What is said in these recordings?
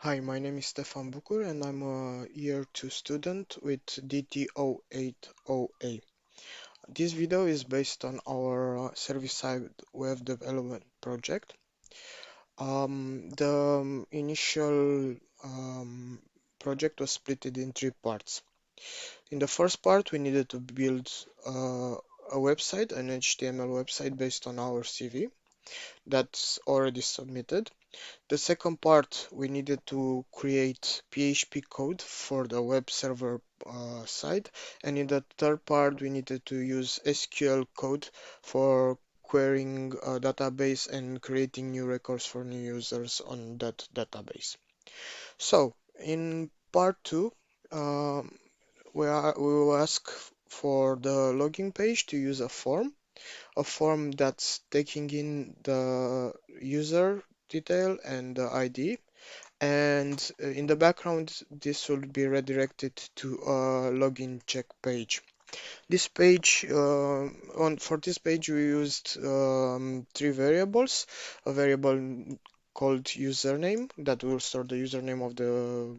Hi, my name is Stefan Bucur and I'm a year 2 student with DT080A. This video is based on our service-side web development project. The initial project was split in three parts. In the first part, we needed to build a website, an HTML website based on our CV that's already submitted. The second part, we needed to create PHP code for the web server side, and in the third part, we needed to use SQL code for querying a database and creating new records for new users on that database. So, in part two, um, we will ask for the login page to use a form that's taking in the user detail and the ID, and in the background this will be redirected to a login check page. This page on For this page we used three variables: a variable called username that will store the username of the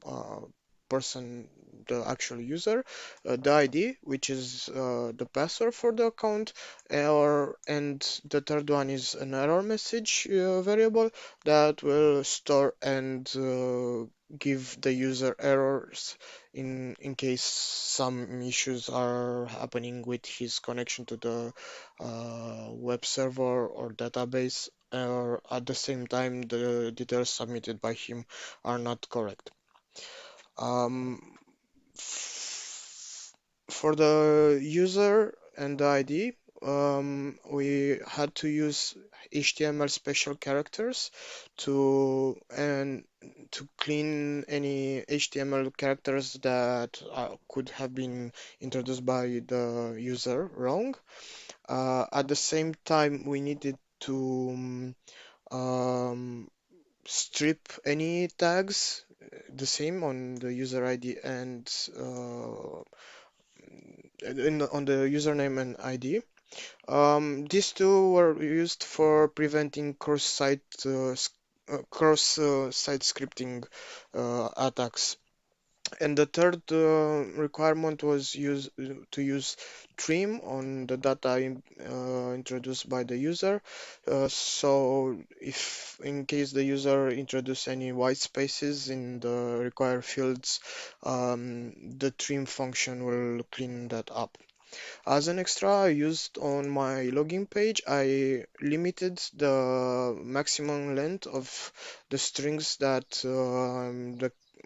uh, person, the actual user, the ID, which is the password for the account, and the third one is an error message variable that will store and give the user errors in case some issues are happening with his connection to the web server or database, or at the same time the details submitted by him are not correct. Um, for the user and the ID, we had to use HTML special characters to clean any HTML characters that could have been introduced by the user wrong. At the same time, we needed to um, strip any tags the same on the user ID and on the username and ID. These two were used for preventing cross-site scripting attacks. And the third requirement was to use trim on the data introduced by the user. So if in case the user introduce any white spaces in the required fields, the trim function will clean that up. As an extra, I used on my login page, I limited the maximum length of the strings that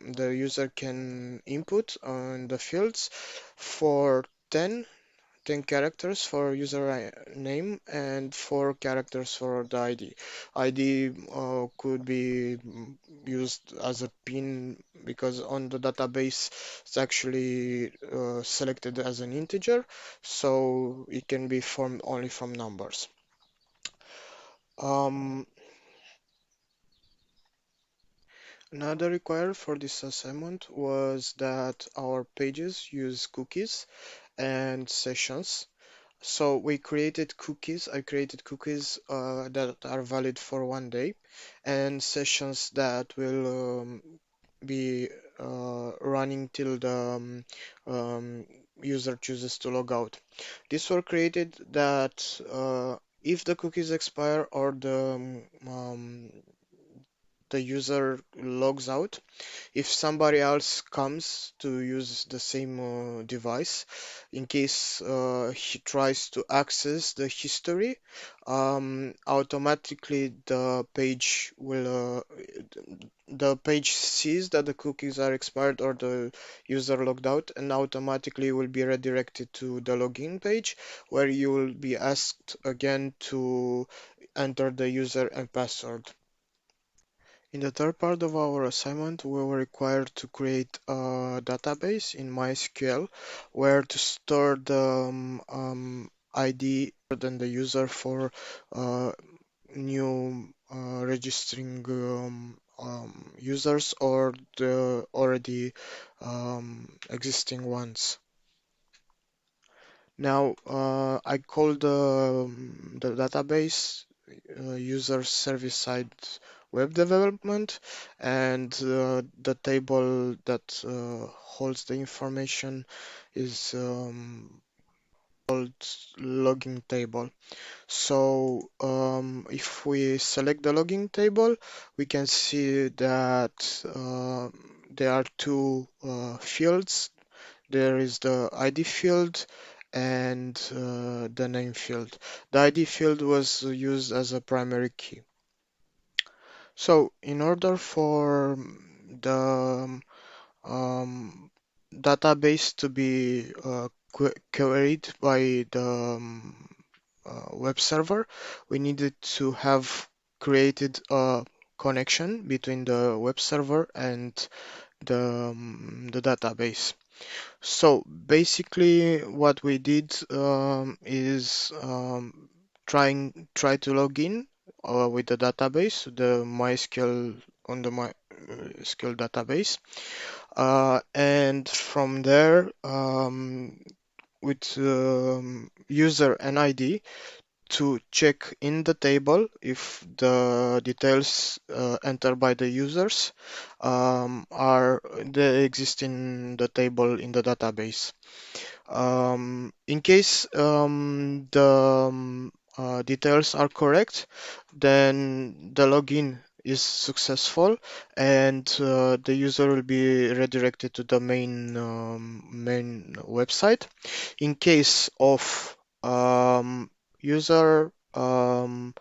the user can input on the fields for 10 characters for name and 4 characters for the ID. ID could be used as a pin because on the database it's actually selected as an integer, so it can be formed only from numbers. Um, Another required for this assignment was that our pages use cookies and sessions. So we created cookies. I created cookies that are valid for 1 day, and sessions that will be running till the user chooses to log out. These were created that if the cookies expire or the user logs out, if somebody else comes to use the same device, in case he tries to access the history, automatically the page sees that the cookies are expired or the user logged out, and automatically will be redirected to the login page where you will be asked again to enter the user and password. In the third part of our assignment, we were required to create a database in MySQL where to store the ID and the user for new registering users or the already existing ones. Now, I call the database user service side web development, and the table that holds the information is called logging table. So if we select the logging table, we can see that there are two fields. There is the ID field and the name field. The ID field was used as a primary key. So in order for the database to be queried by the web server, we needed to have created a connection between the web server and the database. So basically, what we did is try to log in with the database, the MySQL on the MySQL database, and from there, with user and ID to check in the table if the details entered by the users are they exist in the table in the database. In case the details are correct, then the login is successful and the user will be redirected to the main website. In case of user the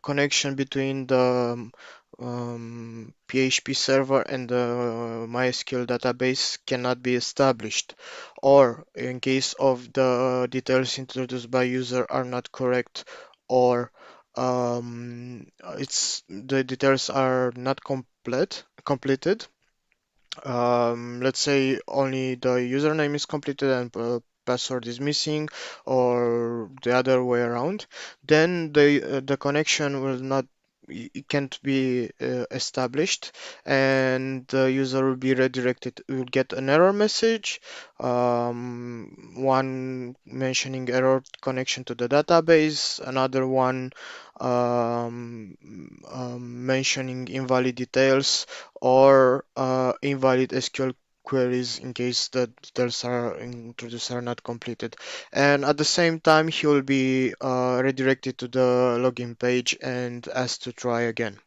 connection between the PHP server and the MySQL database cannot be established, or in case of the details introduced by user are not correct, or it's the details are not completed. Let's say only the username is completed and password is missing, or the other way around, then the connection will not it can't be established, and the user will be redirected. Will get an error message, one mentioning error connection to the database, another one mentioning invalid details or invalid SQL queries in case the details are introduced are not completed. And at the same time, he will be redirected to the login page and asked to try again.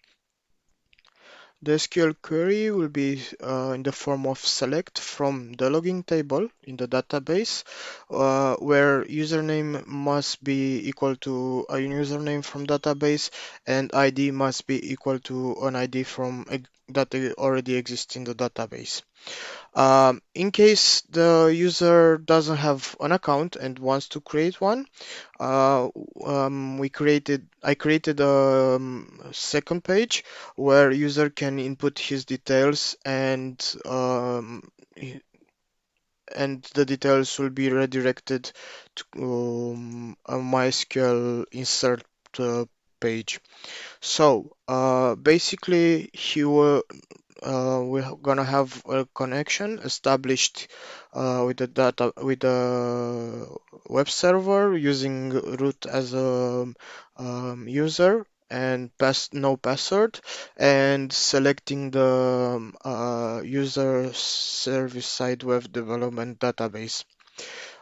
The SQL query will be in the form of select from the logging table in the database, where username must be equal to a username from database and ID must be equal to an ID from that already exists in the database. In case the user doesn't have an account and wants to create one, uh, I created a second page where user can input his details and the details will be redirected to a MySQL insert page. So basically, we're gonna have a connection established with the web server using root as a user and no password, and selecting the user service side web development database.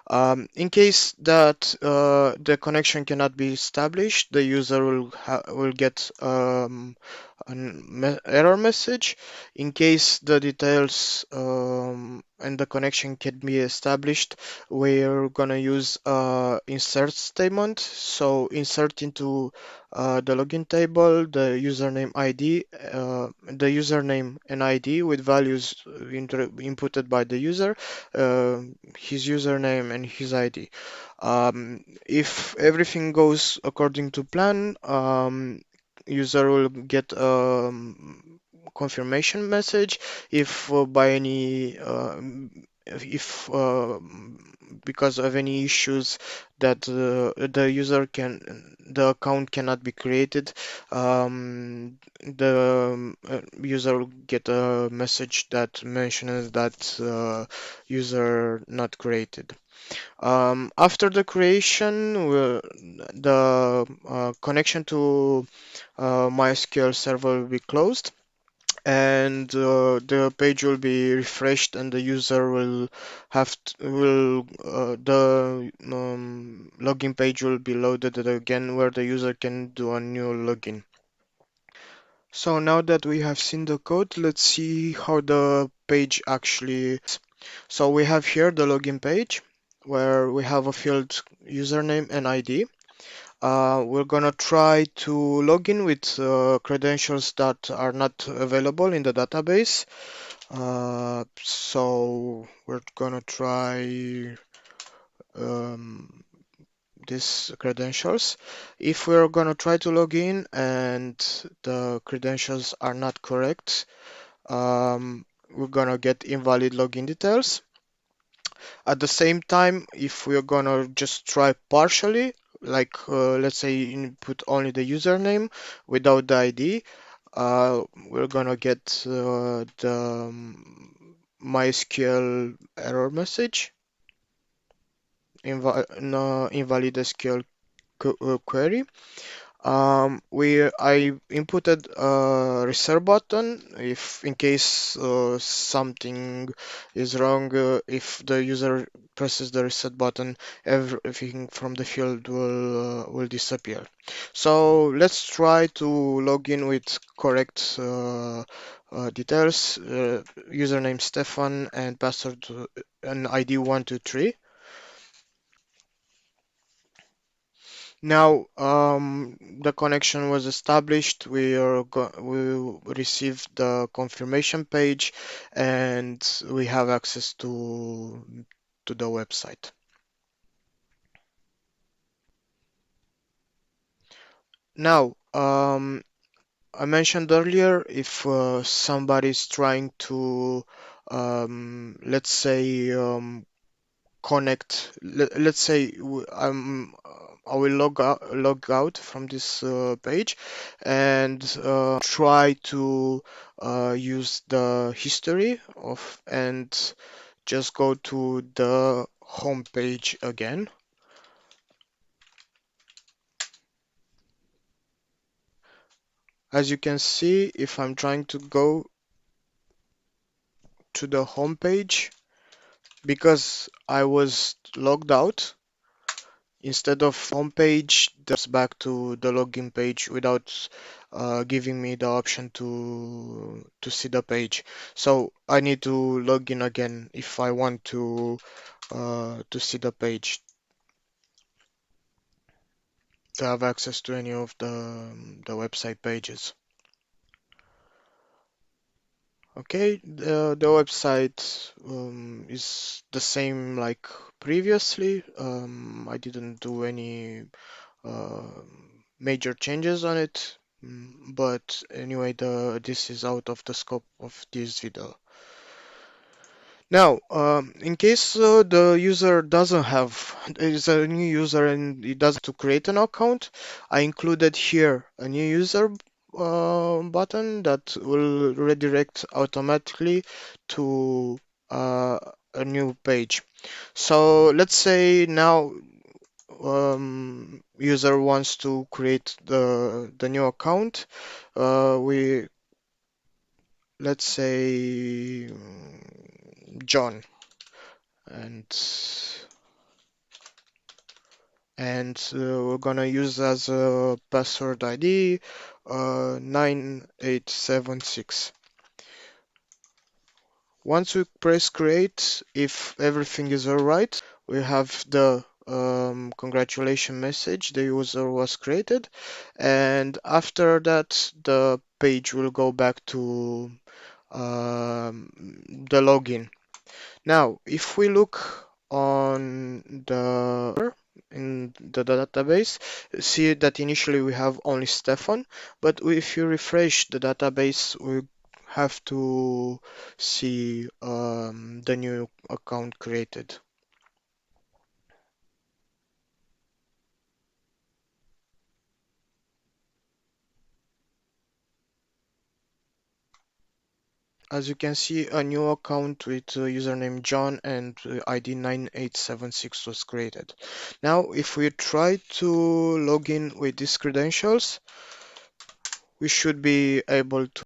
In case that the connection cannot be established, the user will get an error message. In case the details and the connection can be established, we're gonna use insert statement. So insert into the login table the username and ID with values inputted by the user, his username and his ID. If everything goes according to plan, user will get confirmation message if by any if because of any issues that the account cannot be created, the user will get a message that mentions that user not created. After the creation, the connection to MySQL server will be closed, and the page will be refreshed, and the user will will the login page will be loaded again, where the user can do a new login. So now that we have seen the code, let's see how the page actually. So we have here the login page where we have a field username and ID. We're gonna try to log in with credentials that are not available in the database. So we're gonna try um, these credentials. If we're gonna try to log in and the credentials are not correct, we're gonna get invalid login details. At the same time, if we're gonna just try partially, like let's say input only the username without the ID, we're gonna get the MySQL error message, no, invalid SQL query. I inputted a reset button if in case something is wrong. If the user presses the reset button, everything from the field will disappear. So let's try to log in with correct details: username Stefan and password and ID 123. Now, the connection was established. We received the confirmation page, and we have access to the website. Now, I mentioned earlier if somebody's trying to, let's say, connect. Let's say I will log out from this page and try to use the history of and just go to the home page again. As you can see, if I'm trying to go to the home page, because I was logged out, instead of home page, that's back to the login page without giving me the option to see the page. So I need to log in again if I want to see the page, to have access to any of the website pages. Okay, the website is the same like previously. I didn't do any uh, major changes on it. But anyway, the this is out of the scope of this video. Now, in case the user doesn't have, is a new user and he doesn't to create an account, I included here a new user button that will redirect automatically to a new page. So let's say now user wants to create the new account. We let's say John, and we're gonna use as a password ID 9876. Once we press create, if everything is alright, we have the congratulations message, the user was created, and after that the page will go back to the login. Now, if we look on the in the database, see that initially we have only Stefan, but if you refresh the database, we have to see the new account created. As you can see, a new account with username John and ID 9876 was created. Now, if we try to log in with these credentials, we should be able to